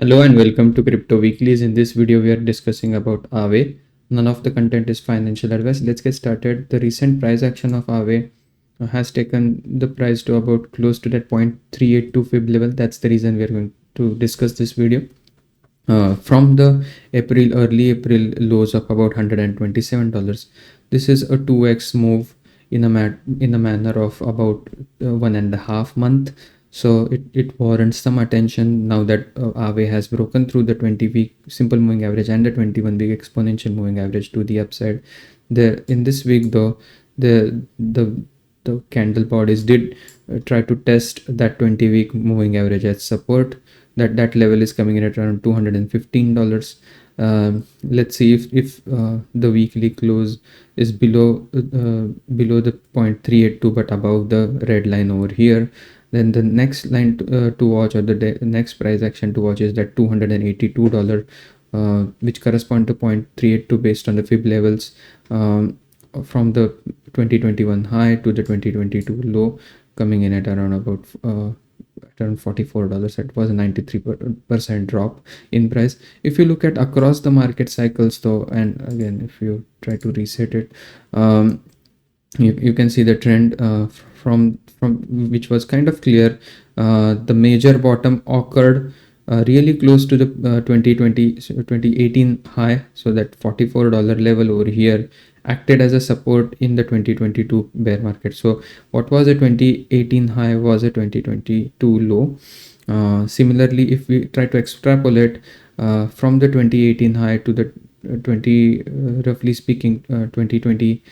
Hello and welcome to Crypto Weeklies. In this video, we are discussing about AAVE. None of the content is financial advice. Let's get started. The recent price action of AAVE has taken the price to about close to that 0.382 Fib level. That's the reason we are going to discuss this video. From the early April lows of about $127, this is a 2x move in a manner of about 1.5 month. So it warrants some attention now that AAVE has broken through the 20-week simple moving average and the 21-week exponential moving average to the upside. There in this week though, the candle bodies did try to test that 20-week moving average as support. That level is coming in at around $215. Let's see if the weekly close is below the 0.382 but above the red line over here. Then the next line to watch, or the next price action to watch, is that $282, which correspond to 0.382 based on the Fib levels from the 2021 high to the 2022 low, coming in at around about around $44. It was a 93% drop in price. If you look at across the market cycles though, and again if you try to reset it, you can see the trend from which was kind of clear. The major bottom occurred really close to the 2018 high, so that $44 level over here acted as a support in the 2022 bear market. So what was a 2018 high was a 2022 low. Similarly, if we try to extrapolate from the 2018 high to the roughly speaking 2020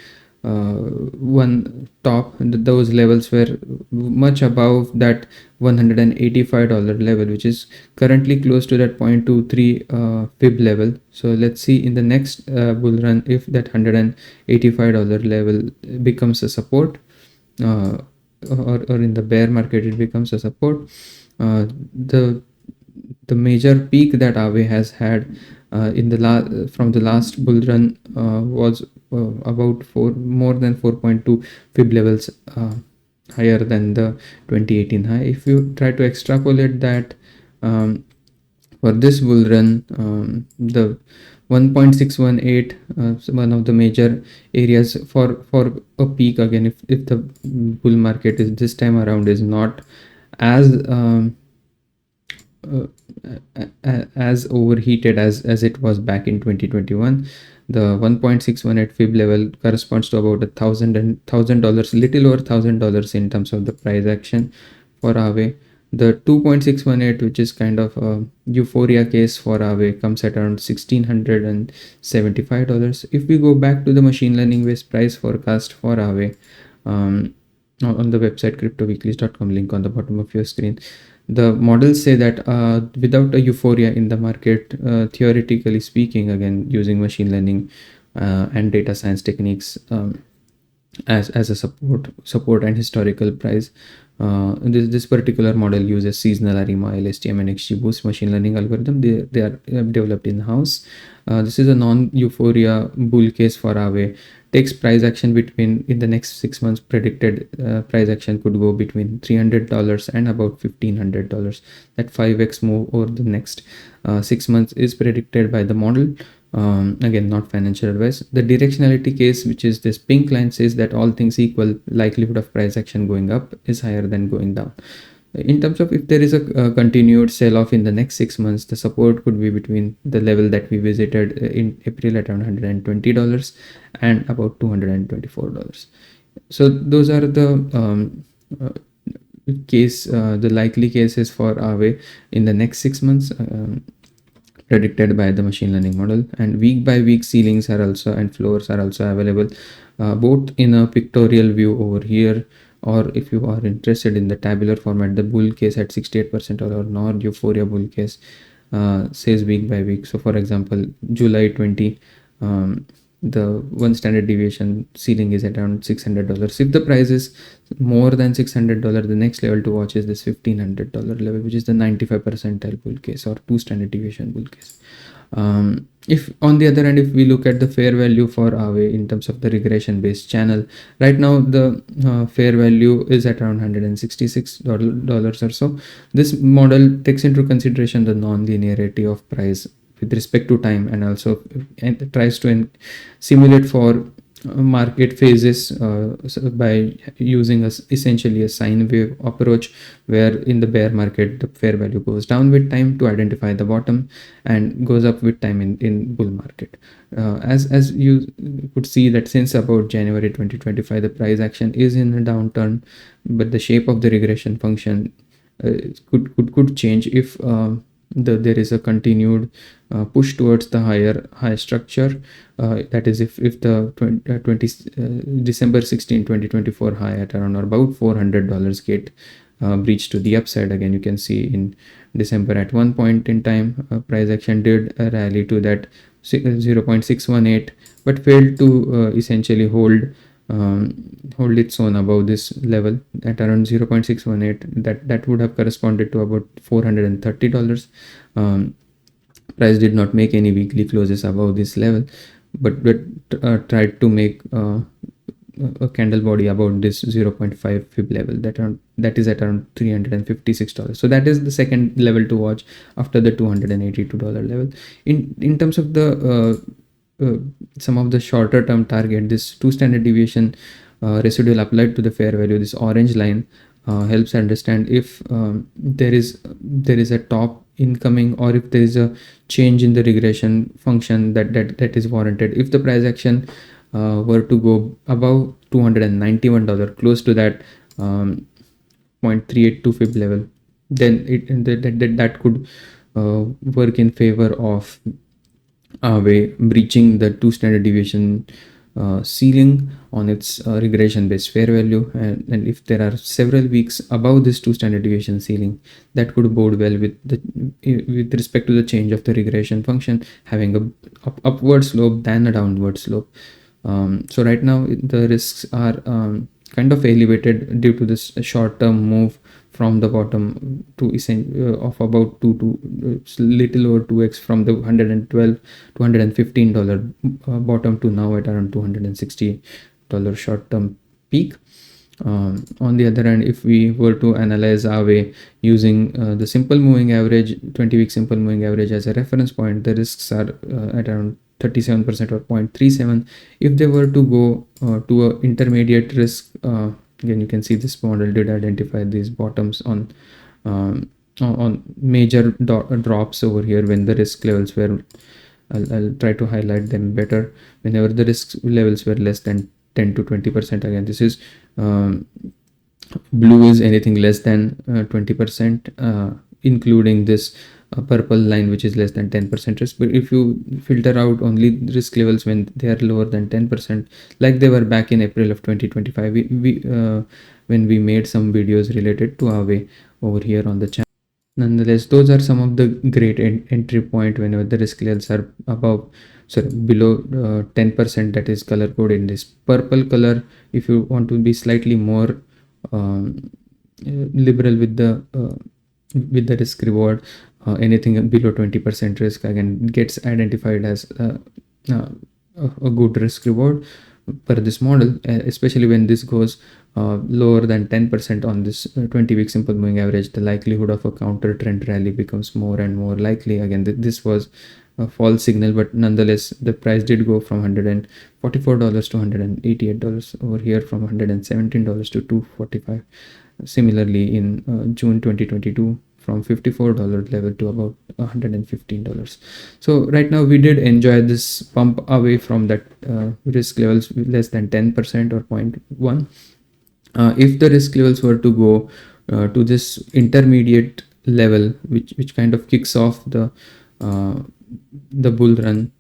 one top, those levels were much above that $185 level, which is currently close to that 0.23 Fib level. So let's see in the next bull run if that $185 level becomes a support, or in the bear market it becomes a support. The major peak that AAVE has had in the from the last bull run was about more than 4.2 Fib levels higher than the 2018 high. If you try to extrapolate that for this bull run, the 1.618, one of the major areas for a peak. Again, if the bull market is this time around is not as as overheated as it was back in 2021, the 1.618 Fib level corresponds to about $1,000, little over $1,000 in terms of the price action for AAVE. The 2.618, which is kind of a euphoria case for AAVE, comes at around $1,675. If we go back to the machine learning based price forecast for AAVE on the website cryptoweeklies.com, link on the bottom of your screen, the models say that without a euphoria in the market, theoretically speaking, again using machine learning and data science techniques as a support and historical price, this particular model uses seasonal ARIMA, LSTM, and XGBoost machine learning algorithm. They are developed in house. This is a non-euphoria bull case for AAVE. Takes price action between, in the next 6 months, predicted price action could go between $300 and about $1,500. That 5x move over the next 6 months is predicted by the model. Again, not financial advice. The directionality case, which is this pink line, says that all things equal, likelihood of price action going up is higher than going down. In terms of if there is a continued sell-off in the next 6 months, the support could be between the level that we visited in April at around $120 and about $224. So those are the the likely cases for AAVE in the next 6 months, predicted by the machine learning model. And week by week ceilings are also, and floors are also available, both in a pictorial view over here, or if you are interested in the tabular format, the bull case at 68% or non-euphoria bull case says week by week. So for example, July 20, the one standard deviation ceiling is at around $600. If the price is more than $600, the next level to watch is this $1,500 level, which is the 95 percentile bull case or 2 standard deviation bull case. If on the other hand, if we look at the fair value for AAVE in terms of the regression based channel, right now the fair value is at around $166 or so. This model takes into consideration the non-linearity of price with respect to time, and also tries to simulate for market phases by using essentially a sine wave approach, where in the bear market the fair value goes down with time to identify the bottom and goes up with time in bull market. As you could see that since about January 2025 the price action is in a downturn, but the shape of the regression function could change if there is a continued push towards the high structure. That is, if the December 16 2024 high at around or about $400 get breach to the upside. Again, you can see in December at one point in time price action did a rally to that 0.618, but failed to essentially hold its own above this level at around 0.618. That would have corresponded to about $430. Price did not make any weekly closes above this level, but tried to make a candle body about this 0.5 fib level, that is at around $356. So that is the second level to watch after the $282 level. In terms of the some of the shorter term target, this 2 standard deviation residual applied to the fair value, this orange line helps understand if there is a top incoming, or if there is a change in the regression function that is warranted. If the price action were to go above $291, close to that 0.382 fib level, then that could work in favor of AAVE breaching the 2 standard deviation ceiling on its regression based fair value, and if there are several weeks above this 2 standard deviation ceiling, that could bode well with respect to the change of the regression function having a upward slope than a downward slope. So right now the risks are kind of elevated due to this short term move from the bottom to of about little over 2x from the $112 to $115 bottom to now at around $260 short term peak. On the other hand, if we were to analyze AAVE using the simple moving average, 20-week simple moving average as a reference point, the risks are at around 37% or 0.37. If they were to go to an intermediate risk, again you can see this model did identify these bottoms on major drops over here when the risk levels were, I'll try to highlight them better, whenever the risk levels were less than 10 to 20%. Again, this is blue is anything less than 20%, including this purple line which is less than 10% risk. But if you filter out only risk levels when they are lower than 10%, like they were back in April of 2025, when we made some videos related to AAVE over here on the channel. Nonetheless, those are some of the great entry point whenever the risk levels are below 10%, that is color coded in this purple color. If you want to be slightly more liberal with the risk reward, anything below 20% risk again gets identified as a good risk reward per this model, especially when this goes lower than 10% on this 20-week simple moving average. The likelihood of a counter trend rally becomes more and more likely. Again, this was a false signal, but nonetheless the price did go from $144 to $188 over here, from $117 to $245. Similarly in June 2022, from $54 level to about $115. So right now we did enjoy this pump away from that risk levels less than 10% or 0.1. If the risk levels were to go to this intermediate level, which kind of kicks off the bull run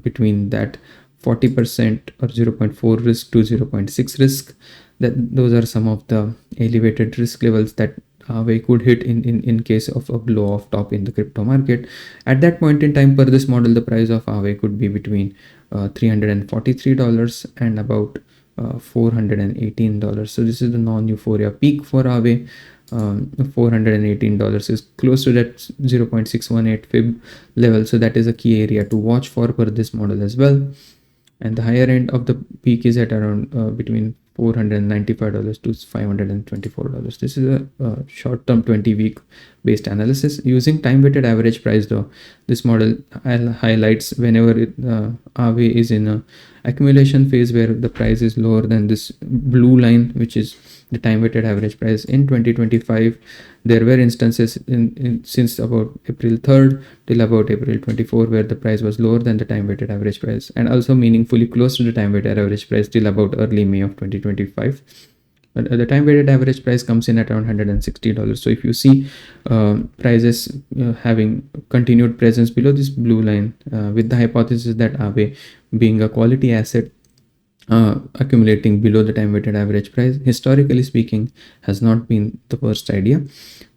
between that 40% or 0.4 risk to 0.6 risk, those are some of the elevated risk levels that we could hit in case of a blow-off-top in the crypto market. At that point in time, per this model, the price of AAVE could be between $343 and about $418. So this is the non-euphoria peak for AAVE. $418 is close to that 0.618 fib level, so that is a key area to watch for this model as well. And the higher end of the peak is at around between $495 to $524. This is a short-term 20-week based analysis using time-weighted average price. Though this model highlights whenever AAVE is in a accumulation phase where the price is lower than this blue line, which is the time-weighted average price. In 2025, there were instances since about April 3rd till about April 24 where the price was lower than the time-weighted average price, and also meaningfully close to the time-weighted average price till about early May of 2025. The time-weighted average price comes in at around $160. So if you see prices having continued presence below this blue line, with the hypothesis that AAVE being a quality asset, accumulating below the time-weighted average price, historically speaking, has not been the worst idea.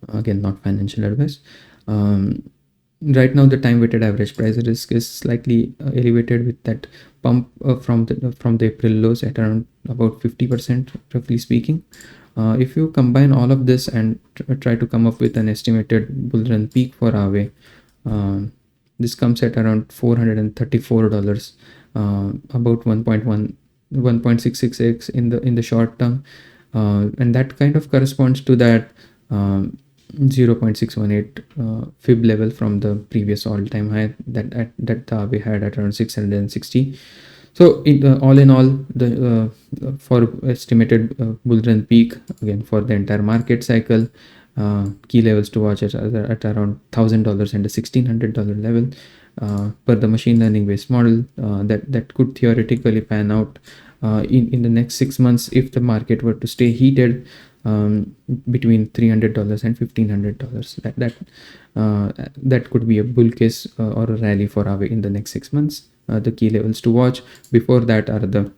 Again, not financial advice. Right now, the time-weighted average price risk is slightly elevated with that pump from the April lows at around about 50%, roughly speaking. If you combine all of this and try to come up with an estimated bull run peak for AAVE, this comes at around $434, about 1.66x in the short term, and that kind of corresponds to that 0.618 fib level from the previous all-time high that we had at around 660. So all in all, the for estimated bull run peak, again for the entire market cycle, key levels to watch at around $1,000 and a $1,600 level per the machine learning based model, that could theoretically pan out in the next 6 months if the market were to stay heated between $300 and $1,500. That could be a bull case or a rally for AAVE in the next 6 months. The key levels to watch before that are the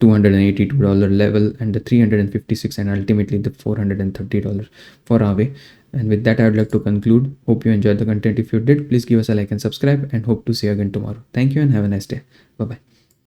$282 level and the $356 and ultimately the $430 for AAVE. And with that, I would like to conclude. Hope you enjoyed the content. If you did, please give us a like and subscribe, and hope to see you again tomorrow. Thank you and have a nice day. Bye bye.